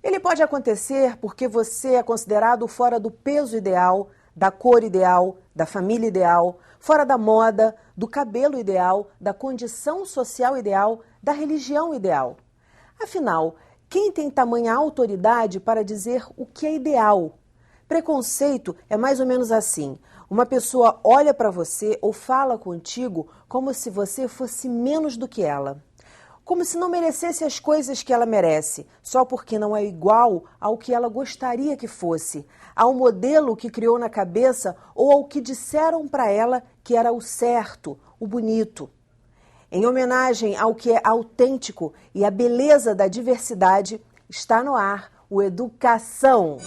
Ele pode acontecer porque você é considerado fora do peso ideal, da cor ideal, da família ideal, fora da moda, do cabelo ideal, da condição social ideal, da religião ideal. Afinal, quem tem tamanha autoridade para dizer o que é ideal? Preconceito é mais ou menos assim. Uma pessoa olha para você ou fala contigo como se você fosse menos do que ela. Como se não merecesse as coisas que ela merece, só porque não é igual ao que ela gostaria que fosse, ao modelo que criou na cabeça ou ao que disseram para ela que era o certo, o bonito. Em homenagem ao que é autêntico e à beleza da diversidade, está no ar o Educação.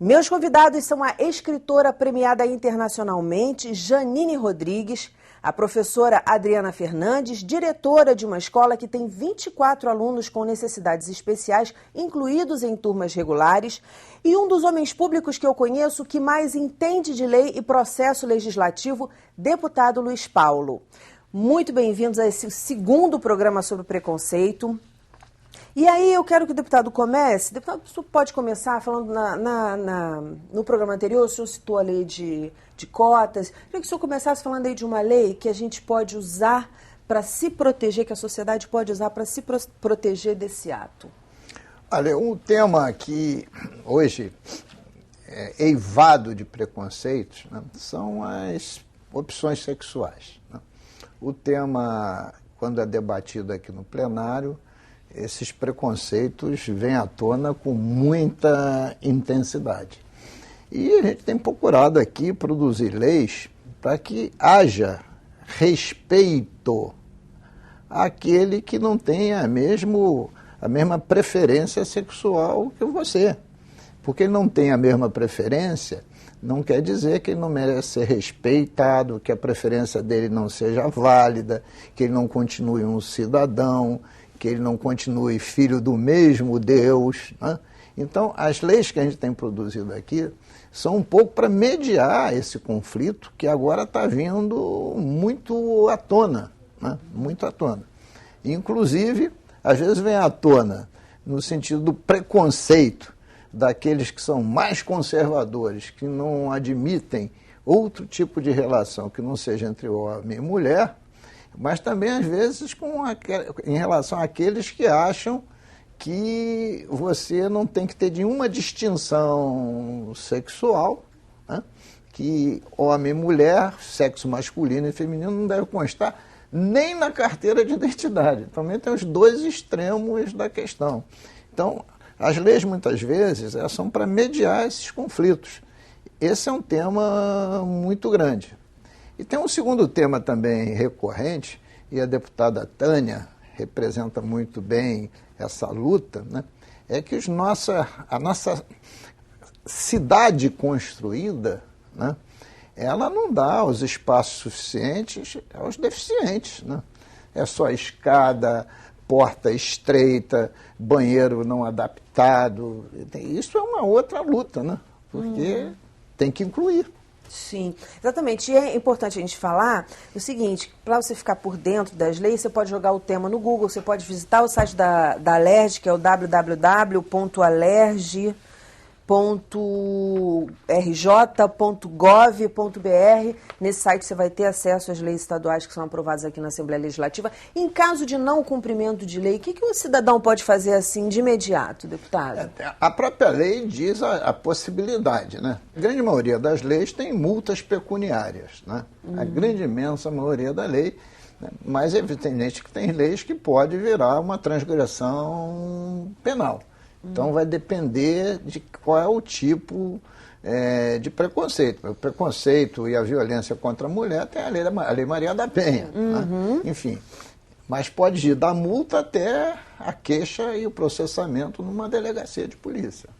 Meus convidados são a escritora premiada internacionalmente, Janine Rodrigues, a professora Adriana Fernandes, diretora de uma escola que tem 24 alunos com necessidades especiais, incluídos em turmas regulares, e um dos homens públicos que eu conheço que mais entende de lei e processo legislativo, deputado Luiz Paulo. Muito bem-vindos a esse segundo programa sobre preconceito. E aí eu quero que o deputado comece. Deputado, o senhor pode começar falando no programa anterior, o senhor citou a lei de cotas. Eu queria que o senhor começasse falando aí de uma lei que a gente pode usar para se proteger, que a sociedade pode usar para se proteger desse ato. Olha, um tema que hoje é eivado de preconceitos, né, são as opções sexuais, né? O tema, quando é debatido aqui no plenário, esses preconceitos vêm à tona com muita intensidade. E a gente tem procurado aqui produzir leis para que haja respeito àquele que não tenha a mesma preferência sexual que você. Porque ele não tem a mesma preferência, não quer dizer que ele não merece ser respeitado, que a preferência dele não seja válida, que ele não continue um cidadão, que ele não continue filho do mesmo Deus, né? Então, as leis que a gente tem produzido aqui são um pouco para mediar esse conflito que agora está vindo muito à tona, né? Muito à tona. Inclusive, às vezes vem à tona no sentido do preconceito daqueles que são mais conservadores, que não admitem outro tipo de relação que não seja entre homem e mulher, mas também, às vezes, em relação àqueles que acham que você não tem que ter nenhuma distinção sexual, né? Que homem e mulher, sexo masculino e feminino não deve constar nem na carteira de identidade. Também tem os dois extremos da questão. Então, as leis, muitas vezes, são para mediar esses conflitos. Esse é um tema muito grande. E tem um segundo tema também recorrente, e a deputada Tânia representa muito bem essa luta, né? É que a nossa cidade construída, né, ela não dá os espaços suficientes aos deficientes, né? É só escada, porta estreita, banheiro não adaptado. Isso é uma outra luta, né? Porque tem que incluir. Sim, exatamente. E é importante a gente falar o seguinte, para você ficar por dentro das leis, você pode jogar o tema no Google, você pode visitar o site da Alerj, que é o www.alerj.rj.gov.br. Nesse site você vai ter acesso às leis estaduais que são aprovadas aqui na Assembleia Legislativa. Em caso de não cumprimento de lei, o que o cidadão pode fazer assim de imediato, deputado? A própria lei diz a possibilidade, né? A grande maioria das leis tem multas pecuniárias, né? A grande imensa maioria da lei, né? Mas evidentemente que tem leis que pode virar uma transgressão penal. Então vai depender de qual é o tipo de preconceito. O preconceito e a violência contra a mulher tem a Lei Maria da Penha, né? Enfim. Mas pode ir da multa até a queixa e o processamento numa delegacia de polícia.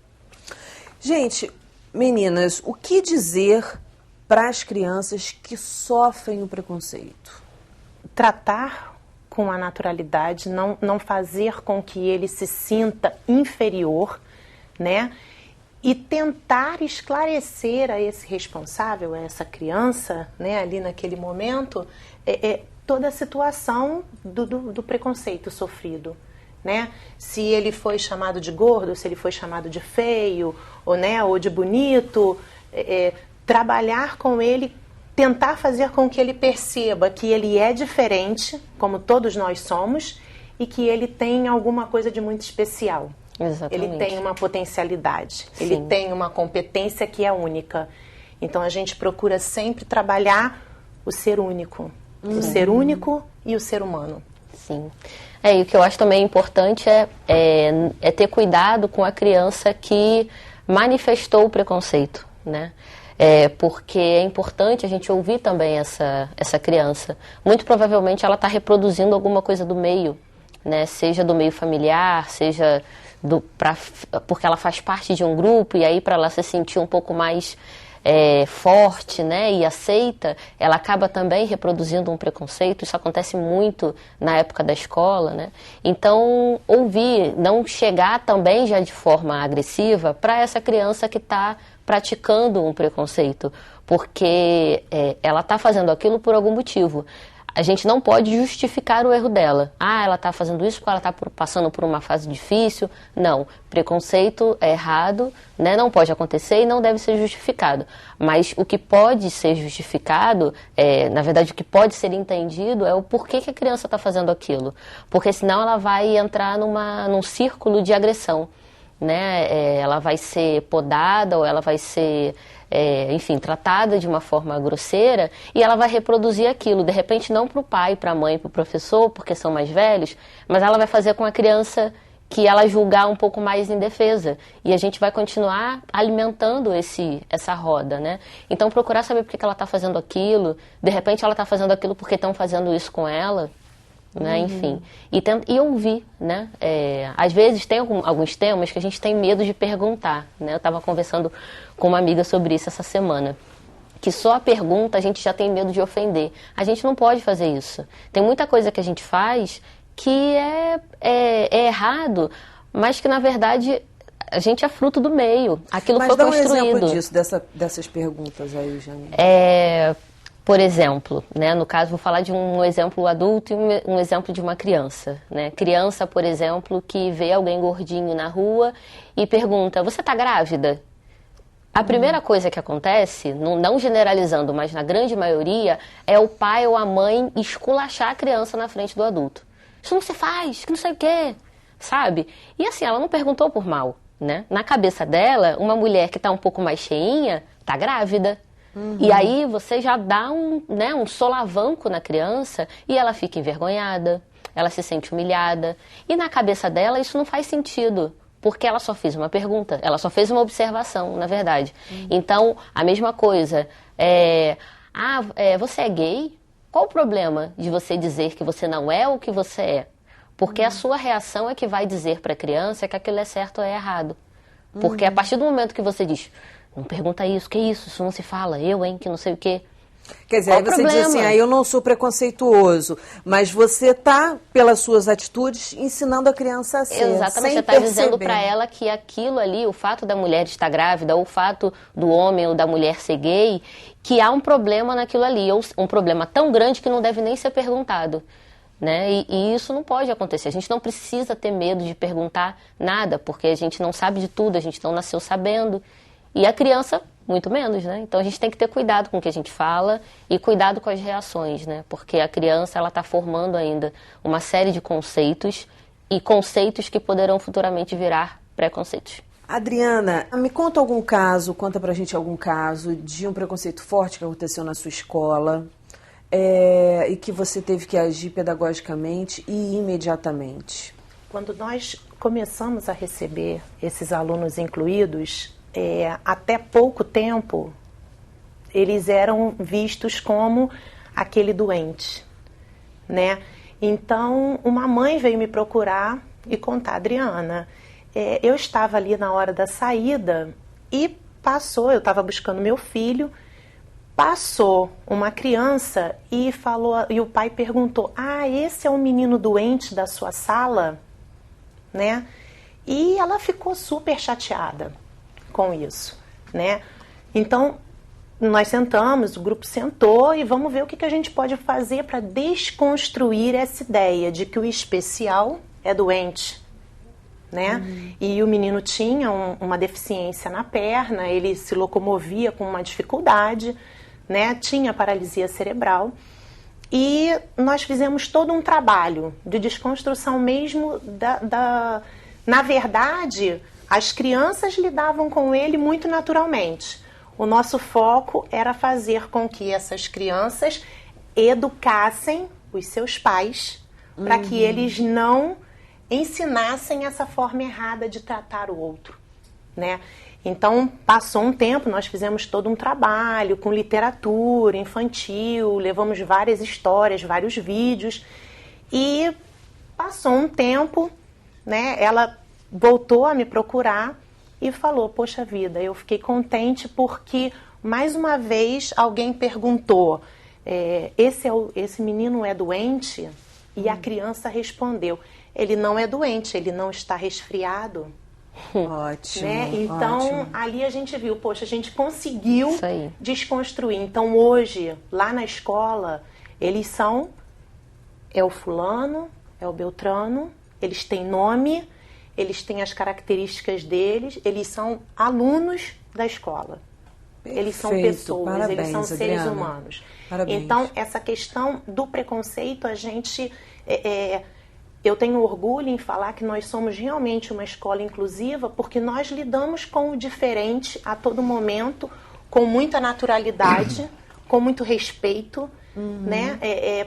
Gente, meninas, o que dizer para as crianças que sofrem o preconceito? Tratar com a naturalidade, não fazer com que ele se sinta inferior, né? E tentar esclarecer a esse responsável, a essa criança, né, ali naquele momento, toda a situação do preconceito sofrido, né? Se ele foi chamado de gordo, se ele foi chamado de feio, ou de bonito, trabalhar com ele, tentar fazer com que ele perceba que ele é diferente, como todos nós somos, e que ele tem alguma coisa de muito especial. Exatamente. Ele tem uma potencialidade, Sim. ele tem uma competência que é única. Então a gente procura sempre trabalhar o ser único. O ser único e o ser humano. Sim. E o que eu acho também importante é ter cuidado com a criança que manifestou o preconceito, né? Porque é importante a gente ouvir também essa criança. Muito provavelmente ela está reproduzindo alguma coisa do meio, né? Seja do meio familiar, seja porque ela faz parte de um grupo, e aí para ela se sentir um pouco mais forte, né, e aceita, ela acaba também reproduzindo um preconceito. Isso acontece muito na época da escola, né? Então, ouvir, não chegar também já de forma agressiva para essa criança que está praticando um preconceito, porque ela está fazendo aquilo por algum motivo. A gente não pode justificar o erro dela. Ela está fazendo isso porque ela está passando por uma fase difícil. Não, preconceito é errado, né? Não pode acontecer e não deve ser justificado. Mas o que pode ser justificado, na verdade o que pode ser entendido é o porquê que a criança está fazendo aquilo. Porque senão ela vai entrar num círculo de agressão, né? Ela vai ser podada, ou ela vai ser... enfim, tratada de uma forma grosseira, e ela vai reproduzir aquilo, de repente não para o pai, para a mãe, para o professor, porque são mais velhos, mas ela vai fazer com a criança que ela julgar um pouco mais indefesa, e a gente vai continuar alimentando essa roda, né? Então procurar saber por que ela está fazendo aquilo, de repente ela está fazendo aquilo porque estão fazendo isso com ela, né? Enfim, e ouvir, né? Às vezes tem alguns temas que a gente tem medo de perguntar, né? Eu estava conversando com uma amiga sobre isso essa semana, que só a pergunta a gente já tem medo de ofender. A gente não pode fazer isso. Tem muita coisa que a gente faz que é errado, mas que na verdade a gente é fruto do meio. Aquilo mas foi dá um construído. exemplo disso, dessas perguntas aí, Jane. Por exemplo, né, no caso vou falar de um exemplo adulto e um exemplo de uma criança, né? Criança, por exemplo, que vê alguém gordinho na rua e pergunta: você está grávida? A primeira coisa que acontece, não generalizando, mas na grande maioria, é o pai ou a mãe esculachar a criança na frente do adulto. Isso não se faz, que não sei o quê, sabe? E assim, ela não perguntou por mal, né? Na cabeça dela, uma mulher que está um pouco mais cheinha está grávida. E aí você já dá um solavanco na criança e ela fica envergonhada, ela se sente humilhada. E na cabeça dela isso não faz sentido, porque ela só fez uma pergunta, ela só fez uma observação, na verdade. Então, a mesma coisa, você é gay? Qual o problema de você dizer que você não é o que você é? Porque a sua reação é que vai dizer para a criança que aquilo é certo ou é errado. Porque a partir do momento que você diz: não pergunta isso, que isso? Isso não se fala, que não sei o quê. Quer dizer, aí você diz assim, eu não sou preconceituoso, mas você está, pelas suas atitudes, ensinando a criança a ser. Exatamente, você está dizendo para ela que aquilo ali, o fato da mulher estar grávida, ou o fato do homem ou da mulher ser gay, que há um problema naquilo ali, ou um problema tão grande que não deve nem ser perguntado. Né? E isso não pode acontecer. A gente não precisa ter medo de perguntar nada, porque a gente não sabe de tudo, a gente não nasceu sabendo. E a criança, muito menos, né? Então a gente tem que ter cuidado com o que a gente fala e cuidado com as reações, né? Porque a criança, ela está formando ainda uma série de conceitos, e conceitos que poderão futuramente virar preconceitos. Adriana, me conta pra gente algum caso de um preconceito forte que aconteceu na sua escola, e que você teve que agir pedagogicamente e imediatamente. Quando nós começamos a receber esses alunos incluídos, até pouco tempo, eles eram vistos como aquele doente, né? Então, uma mãe veio me procurar e contar: Adriana, eu estava ali na hora da saída e eu estava buscando meu filho, passou uma criança e o pai perguntou: esse é o menino doente da sua sala? Né? E ela ficou super chateada com isso, né? Então, nós sentamos, o grupo sentou e vamos ver o que a gente pode fazer para desconstruir essa ideia de que o especial é doente, né? E o menino tinha uma deficiência na perna, ele se locomovia com uma dificuldade, né? Tinha paralisia cerebral. E nós fizemos todo um trabalho de desconstrução mesmo Na verdade, as crianças lidavam com ele muito naturalmente. O nosso foco era fazer com que essas crianças educassem os seus pais para que eles não ensinassem essa forma errada de tratar o outro, né? Então, passou um tempo, nós fizemos todo um trabalho com literatura infantil, levamos várias histórias, vários vídeos, e passou um tempo, né? Ela voltou a me procurar e falou, poxa vida, eu fiquei contente porque, mais uma vez, alguém perguntou, esse menino é doente? E a criança respondeu, ele não é doente, ele não está resfriado. Ótimo, né? Então, ótimo. Ali a gente viu, poxa, a gente conseguiu desconstruir. Então, hoje, lá na escola, eles são, é o fulano, é o beltrano, eles têm nome, eles têm as características deles, eles são alunos da escola. Perfeito, eles são pessoas, parabéns, eles são seres Adriana. humanos. Parabéns. Então, essa questão do preconceito, a gente... eu tenho orgulho em falar que nós somos realmente uma escola inclusiva porque nós lidamos com o diferente a todo momento, com muita naturalidade, com muito respeito, né?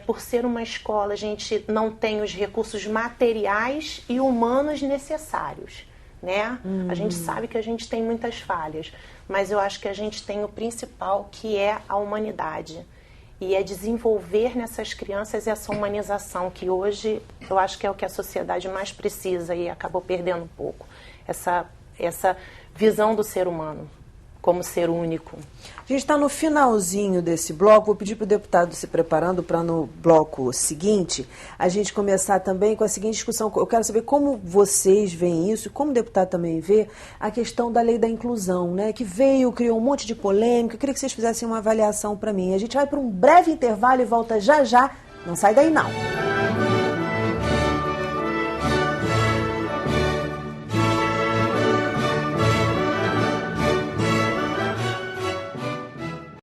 Por ser uma escola, a gente não tem os recursos materiais e humanos necessários, né? A gente sabe que a gente tem muitas falhas, mas eu acho que a gente tem o principal, que é a humanidade. E é desenvolver nessas crianças essa humanização, que hoje eu acho que é o que a sociedade mais precisa e acabou perdendo um pouco. Essa visão do ser humano como ser único. A gente está no finalzinho desse bloco. Vou pedir para o deputado se preparando para no bloco seguinte a gente começar também com a seguinte discussão. Eu quero saber como vocês veem isso, como o deputado também vê a questão da lei da inclusão, né? Que criou um monte de polêmica. Eu queria que vocês fizessem uma avaliação para mim. A gente vai para um breve intervalo e volta já já. Não sai daí não.